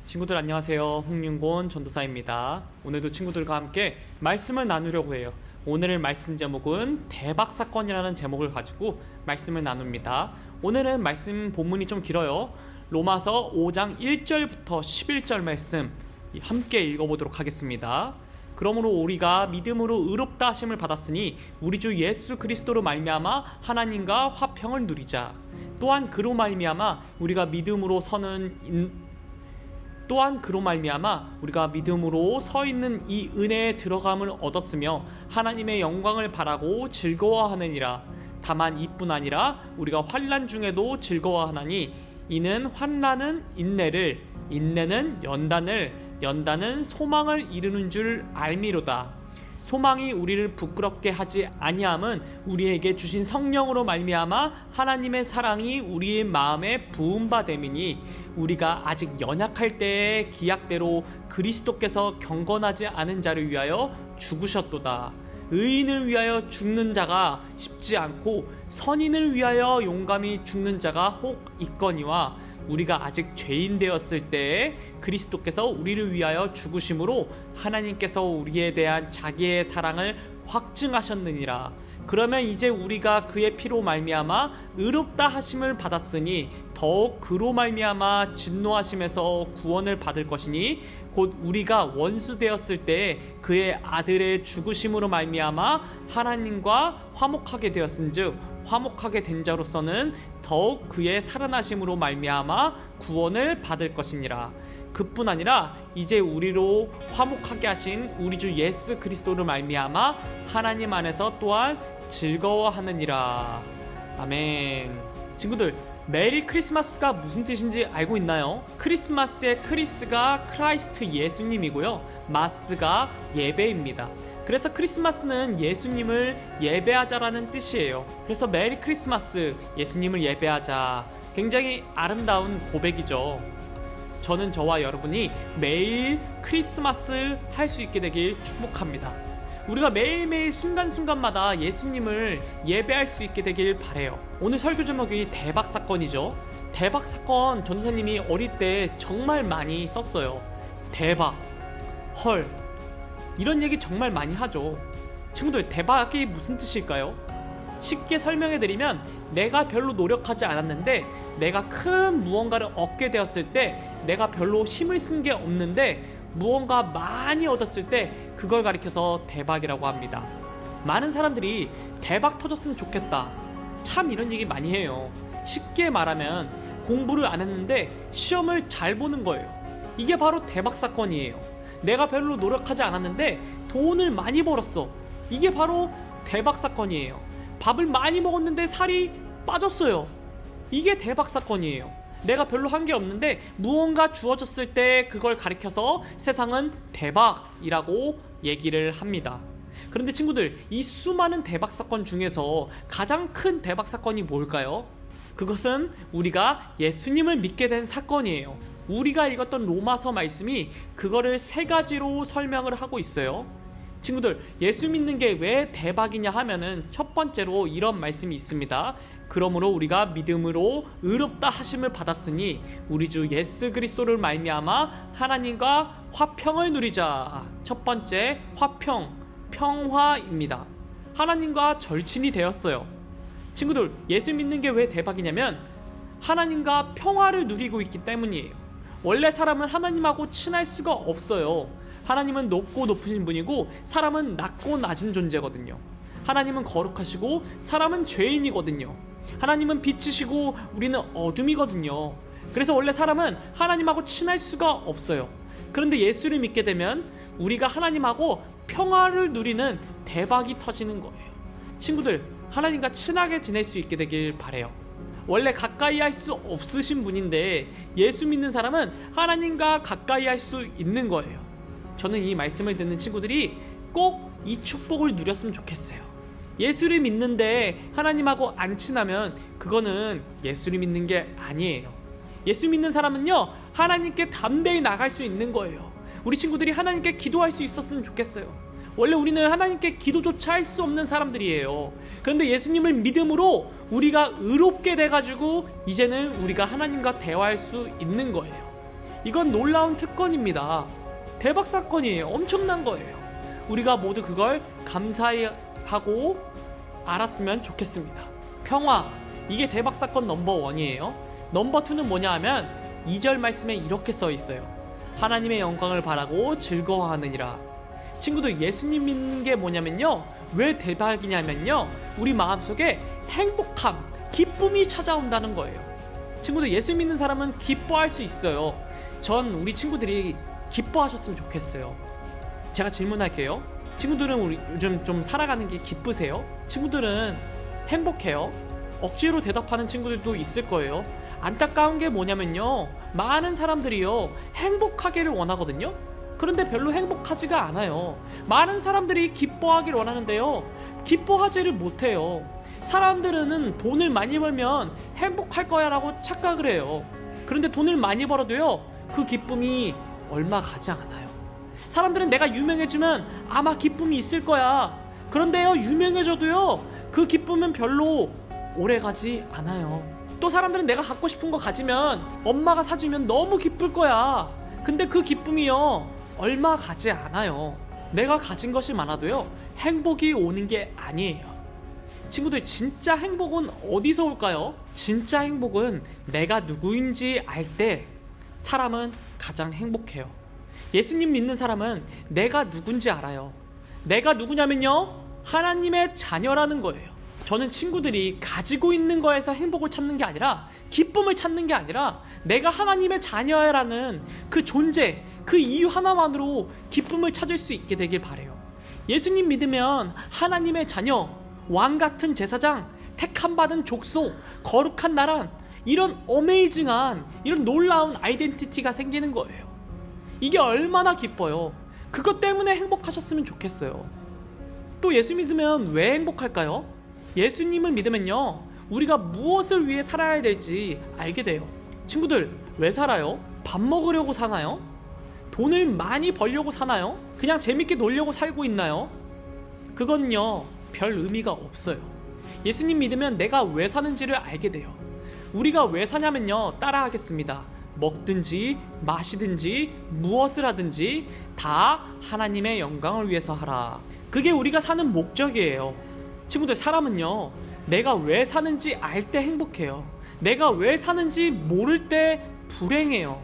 친구들 안녕하세요. 홍윤곤 전도사입니다. 오늘도 친구들과 함께 말씀을 나누려고 해요. 오늘의 말씀 제목은 대박사건이라는 제목을 가지고 말씀을 나눕니다. 오늘은 말씀 본문이 좀 길어요. 로마서 5장 1절부터 11절 말씀 함께 읽어보도록 하겠습니다. 그러므로 우리가 믿음으로 의롭다 하심을 받았으니 우리 주 예수 그리스도로 말미암아 하나님과 화평을 누리자. 또한 그로 말미암아 우리가 믿음으로 서 있는 이 은혜에 들어감을 얻었으며 하나님의 영광을 바라고 즐거워하느니라. 다만 이뿐 아니라 우리가 환난 중에도 즐거워하나니 이는 환난은 인내를, 인내는 연단을, 연단은 소망을 이루는 줄 알미로다. 소망이 우리를 부끄럽게 하지 아니함은 우리에게 주신 성령으로 말미암아 하나님의 사랑이 우리의 마음에 부음받음이니 우리가 아직 연약할 때의 기약대로 그리스도께서 경건하지 않은 자를 위하여 죽으셨도다. 의인을 위하여 죽는 자가 쉽지 않고 선인을 위하여 용감히 죽는 자가 혹 있거니와 우리가 아직 죄인 되었을 때에 그리스도께서 우리를 위하여 죽으심으로 하나님께서 우리에 대한 자기의 사랑을 확증하셨느니라. 그러면 이제 우리가 그의 피로 말미암아 의롭다 하심을 받았으니 더욱 그로 말미암아 진노하심에서 구원을 받을 것이니 곧 우리가 원수 되었을 때 그의 아들의 죽으심으로 말미암아 하나님과 화목하게 되었은즉 화목하게 된 자로서는 더욱 그의 살아나심으로 말미암아 구원을 받을 것이니라. 그뿐 아니라 이제 우리로 화목하게 하신 우리 주 예수 그리스도를 말미암아 하나님 안에서 또한 즐거워하느니라. 아멘. 친구들, 메리 크리스마스가 무슨 뜻인지 알고 있나요? 크리스마스의 크리스가 크라이스트 예수님이고요, 마스가 예배입니다. 그래서 크리스마스는 예수님을 예배하자라는 뜻이에요. 그래서 메리 크리스마스, 예수님을 예배하자. 굉장히 아름다운 고백이죠. 저는 저와 여러분이 매일 크리스마스 할 수 있게 되길 축복합니다. 우리가 매일매일 순간순간마다 예수님을 예배할 수 있게 되길 바라요. 오늘 설교 제목이 대박사건이죠. 대박사건 전도사님이 어릴 때 정말 많이 썼어요. 대박, 헐, 이런 얘기 정말 많이 하죠. 친구들, 대박이 무슨 뜻일까요? 쉽게 설명해드리면 내가 별로 노력하지 않았는데 내가 큰 무언가를 얻게 되었을 때 내가 별로 힘을 쓴 게 없는데 무언가 많이 얻었을 때 그걸 가리켜서 대박이라고 합니다. 많은 사람들이 대박 터졌으면 좋겠다, 참 이런 얘기 많이 해요. 쉽게 말하면 공부를 안 했는데 시험을 잘 보는 거예요. 이게 바로 대박 사건이에요. 내가 별로 노력하지 않았는데 돈을 많이 벌었어. 이게 바로 대박 사건이에요. 밥을 많이 먹었는데 살이 빠졌어요. 이게 대박 사건이에요. 내가 별로 한 게 없는데 무언가 주어졌을 때 그걸 가리켜서 세상은 대박이라고 얘기를 합니다. 그런데 친구들, 이 수많은 대박 사건 중에서 가장 큰 대박 사건이 뭘까요? 그것은 우리가 예수님을 믿게 된 사건이에요. 우리가 읽었던 로마서 말씀이 그거를 세 가지로 설명을 하고 있어요. 친구들, 예수 믿는 게 왜 대박이냐 하면은 첫 번째로 이런 말씀이 있습니다. 그러므로 우리가 믿음으로 의롭다 하심을 받았으니 우리 주 예수 그리스도를 말미암아 하나님과 화평을 누리자. 첫 번째, 화평, 평화입니다. 하나님과 절친이 되었어요. 친구들, 예수 믿는 게 왜 대박이냐면 하나님과 평화를 누리고 있기 때문이에요. 원래 사람은 하나님하고 친할 수가 없어요. 하나님은 높고 높으신 분이고 사람은 낮고 낮은 존재거든요. 하나님은 거룩하시고 사람은 죄인이거든요. 하나님은 빛이시고 우리는 어둠이거든요. 그래서 원래 사람은 하나님하고 친할 수가 없어요. 그런데 예수를 믿게 되면 우리가 하나님하고 평화를 누리는 대박이 터지는 거예요. 친구들, 하나님과 친하게 지낼 수 있게 되길 바라요. 원래 가까이 할 수 없으신 분인데 예수 믿는 사람은 하나님과 가까이 할 수 있는 거예요. 저는 이 말씀을 듣는 친구들이 꼭 이 축복을 누렸으면 좋겠어요. 예수를 믿는데 하나님하고 안 친하면 그거는 예수를 믿는 게 아니에요. 예수 믿는 사람은요, 하나님께 담대히 나갈 수 있는 거예요. 우리 친구들이 하나님께 기도할 수 있었으면 좋겠어요. 원래 우리는 하나님께 기도조차 할 수 없는 사람들이에요. 그런데 예수님을 믿음으로 우리가 의롭게 돼가지고 이제는 우리가 하나님과 대화할 수 있는 거예요. 이건 놀라운 특권입니다. 대박 사건이에요. 엄청난 거예요. 우리가 모두 그걸 감사하고 알았으면 좋겠습니다. 평화, 이게 대박 사건 넘버1이에요. 넘버2는 뭐냐 하면 2절 말씀에 이렇게 써 있어요. 하나님의 영광을 바라고 즐거워하느니라. 친구들, 예수님 믿는 게 뭐냐면요, 왜 대박이냐면요, 우리 마음속에 행복함, 기쁨이 찾아온다는 거예요. 친구들, 예수 믿는 사람은 기뻐할 수 있어요. 전 우리 친구들이 기뻐하셨으면 좋겠어요. 제가 질문할게요. 친구들은 우리 요즘 좀 살아가는 게 기쁘세요? 친구들은 행복해요? 억지로 대답하는 친구들도 있을 거예요. 안타까운 게 뭐냐면요, 많은 사람들이요 행복하기를 원하거든요. 그런데 별로 행복하지가 않아요. 많은 사람들이 기뻐하기를 원하는데요, 기뻐하지를 못해요. 사람들은 돈을 많이 벌면 행복할 거야 라고 착각을 해요. 그런데 돈을 많이 벌어도요, 그 기쁨이 얼마 가지 않아요. 사람들은 내가 유명해지면 아마 기쁨이 있을 거야. 그런데요, 유명해져도요, 그 기쁨은 별로 오래 가지 않아요. 또 사람들은 내가 갖고 싶은 거 가지면, 엄마가 사주면 너무 기쁠 거야. 근데 그 기쁨이요, 얼마 가지 않아요. 내가 가진 것이 많아도요, 행복이 오는 게 아니에요. 친구들, 진짜 행복은 어디서 올까요? 진짜 행복은 내가 누구인지 알 때 사람은 가장 행복해요. 예수님 믿는 사람은 내가 누군지 알아요. 내가 누구냐면요, 하나님의 자녀라는 거예요. 저는 친구들이 가지고 있는 거에서 행복을 찾는 게 아니라, 기쁨을 찾는 게 아니라, 내가 하나님의 자녀라는 그 존재, 그 이유 하나만으로 기쁨을 찾을 수 있게 되길 바라요. 예수님 믿으면 하나님의 자녀, 왕같은 제사장, 택함받은 족속, 거룩한 나라, 이런 어메이징한, 이런 놀라운 아이덴티티가 생기는 거예요. 이게 얼마나 기뻐요. 그것 때문에 행복하셨으면 좋겠어요. 또 예수 믿으면 왜 행복할까요? 예수님을 믿으면요, 우리가 무엇을 위해 살아야 될지 알게 돼요. 친구들, 왜 살아요? 밥 먹으려고 사나요? 돈을 많이 벌려고 사나요? 그냥 재밌게 놀려고 살고 있나요? 그거는요, 별 의미가 없어요. 예수님 믿으면 내가 왜 사는지를 알게 돼요. 우리가 왜 사냐면요, 따라하겠습니다. 먹든지 마시든지 무엇을 하든지 다 하나님의 영광을 위해서 하라. 그게 우리가 사는 목적이에요. 친구들, 사람은요, 내가 왜 사는지 알 때 행복해요. 내가 왜 사는지 모를 때 불행해요.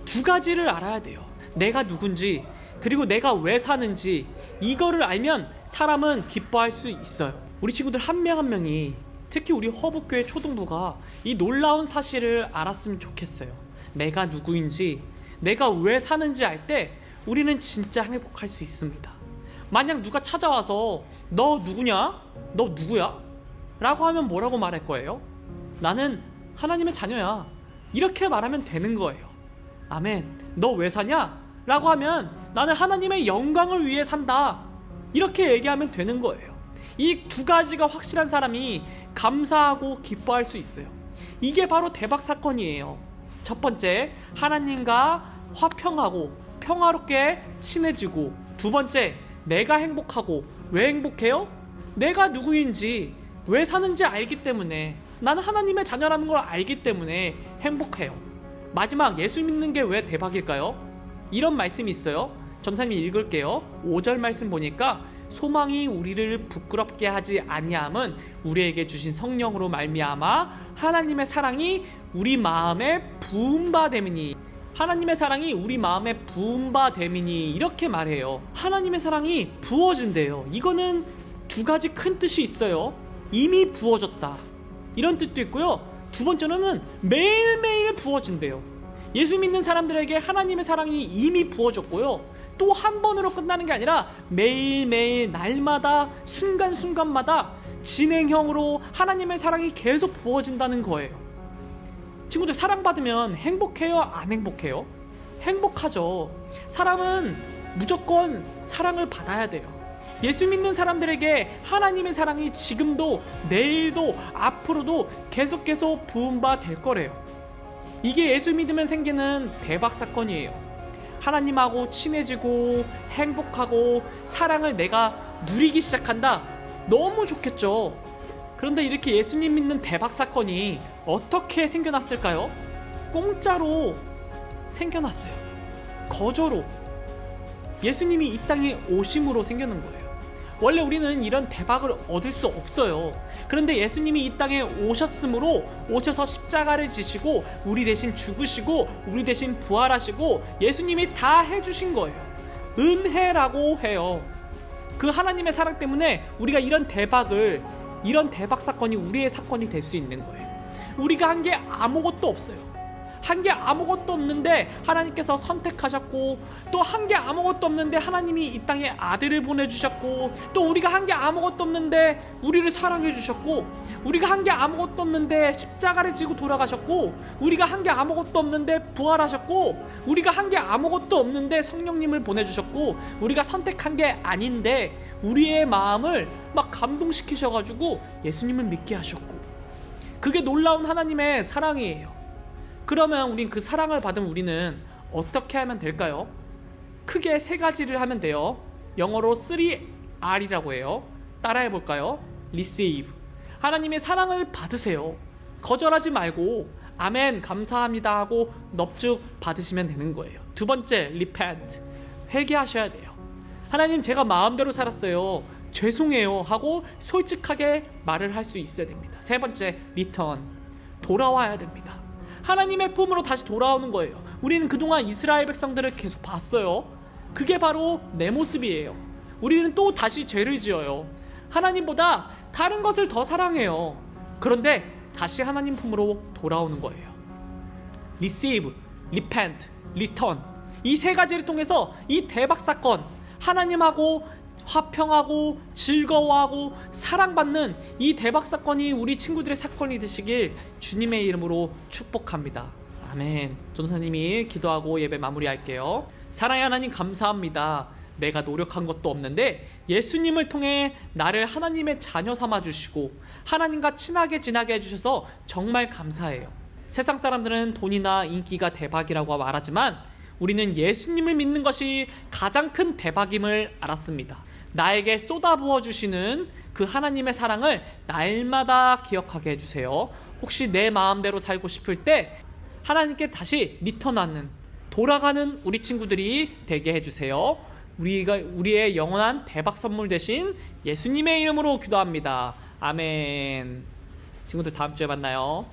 두 가지를 알아야 돼요. 내가 누군지, 그리고 내가 왜 사는지. 이거를 알면 사람은 기뻐할 수 있어요. 우리 친구들 한 명 한 명이, 특히 우리 허북교회 초등부가 이 놀라운 사실을 알았으면 좋겠어요. 내가 누구인지, 내가 왜 사는지 알 때 우리는 진짜 행복할 수 있습니다. 만약 누가 찾아와서 너 누구냐? 너 누구야? 라고 하면 뭐라고 말할 거예요? 나는 하나님의 자녀야. 이렇게 말하면 되는 거예요. 아멘. 너 왜 사냐? 라고 하면 나는 하나님의 영광을 위해 산다. 이렇게 얘기하면 되는 거예요. 이 두 가지가 확실한 사람이 감사하고 기뻐할 수 있어요. 이게 바로 대박 사건이에요. 첫 번째, 하나님과 화평하고 평화롭게 친해지고, 두 번째, 내가 행복하고. 왜 행복해요? 내가 누구인지, 왜 사는지 알기 때문에, 나는 하나님의 자녀라는 걸 알기 때문에 행복해요. 마지막, 예수 믿는 게 왜 대박일까요? 이런 말씀이 있어요. 전사님이 읽을게요. 5절 말씀 보니까, 소망이 우리를 부끄럽게 하지 아니함은 우리에게 주신 성령으로 말미암아 하나님의 사랑이 우리 마음에 부은 바 됨이니. 하나님의 사랑이 우리 마음에 부은 바 됨이니, 이렇게 말해요. 하나님의 사랑이 부어진대요. 이거는 두 가지 큰 뜻이 있어요. 이미 부어졌다, 이런 뜻도 있고요. 두 번째로는 매일매일 부어진대요. 예수 믿는 사람들에게 하나님의 사랑이 이미 부어졌고요, 또 한 번으로 끝나는 게 아니라 매일매일, 날마다, 순간순간마다 진행형으로 하나님의 사랑이 계속 부어진다는 거예요. 친구들, 사랑받으면 행복해요? 안 행복해요? 행복하죠. 사람은 무조건 사랑을 받아야 돼요. 예수 믿는 사람들에게 하나님의 사랑이 지금도, 내일도, 앞으로도 계속 부은 바 될 거래요. 이게 예수 믿으면 생기는 대박 사건이에요. 하나님하고 친해지고 행복하고 사랑을 내가 누리기 시작한다. 너무 좋겠죠. 그런데 이렇게 예수님 믿는 대박 사건이 어떻게 생겨났을까요? 공짜로 생겨났어요. 거저로 예수님이 이 땅에 오심으로 생겨난 거예요. 원래 우리는 이런 대박을 얻을 수 없어요. 그런데 예수님이 이 땅에 오셨으므로, 오셔서 십자가를 지시고 우리 대신 죽으시고 우리 대신 부활하시고 예수님이 다 해주신 거예요. 은혜라고 해요. 그 하나님의 사랑 때문에 우리가 이런 대박 사건이 우리의 사건이 될 수 있는 거예요. 우리가 한 게 아무것도 없어요. 한 게 아무것도 없는데 하나님께서 선택하셨고, 또 한 게 아무것도 없는데 하나님이 이 땅에 아들을 보내주셨고, 또 우리가 한 게 아무것도 없는데 우리를 사랑해 주셨고, 우리가 한 게 아무것도 없는데 십자가를 지고 돌아가셨고, 우리가 한 게 아무것도 없는데 부활하셨고, 우리가 한 게 아무것도 없는데 성령님을 보내주셨고, 우리가 선택한 게 아닌데 우리의 마음을 막 감동시키셔가지고 예수님을 믿게 하셨고, 그게 놀라운 하나님의 사랑이에요. 그러면 우린 그 사랑을 받은 우리는 어떻게 하면 될까요? 크게 세 가지를 하면 돼요. 영어로 3R이라고 해요. 따라해 볼까요? Receive. 하나님의 사랑을 받으세요. 거절하지 말고 아멘 감사합니다 하고 넙죽 받으시면 되는 거예요. 두 번째, Repent. 회개하셔야 돼요. 하나님, 제가 마음대로 살았어요. 죄송해요 하고 솔직하게 말을 할 수 있어야 됩니다. 세 번째, Return. 돌아와야 됩니다. 하나님의 품으로 다시 돌아오는 거예요. 우리는 그동안 이스라엘 백성들을 계속 봤어요. 그게 바로 내 모습이에요. 우리는 또 다시 죄를 지어요. 하나님보다 다른 것을 더 사랑해요. 그런데 다시 하나님 품으로 돌아오는 거예요. Receive, Repent, Return. 이 세 가지를 통해서 이 대박 사건, 하나님하고 화평하고 즐거워하고 사랑받는 이 대박 사건이 우리 친구들의 사건이 되시길 주님의 이름으로 축복합니다. 아멘. 전도사님이 기도하고 예배 마무리할게요. 사랑의 하나님, 감사합니다. 내가 노력한 것도 없는데 예수님을 통해 나를 하나님의 자녀 삼아주시고 하나님과 친하게 지나게 해주셔서 정말 감사해요. 세상 사람들은 돈이나 인기가 대박이라고 말하지만 우리는 예수님을 믿는 것이 가장 큰 대박임을 알았습니다. 나에게 쏟아부어 주시는 그 하나님의 사랑을 날마다 기억하게 해주세요. 혹시 내 마음대로 살고 싶을 때 하나님께 다시 리턴하는, 돌아가는 우리 친구들이 되게 해주세요. 우리의 영원한 대박 선물 되신 예수님의 이름으로 기도합니다. 아멘. 친구들, 다음 주에 만나요.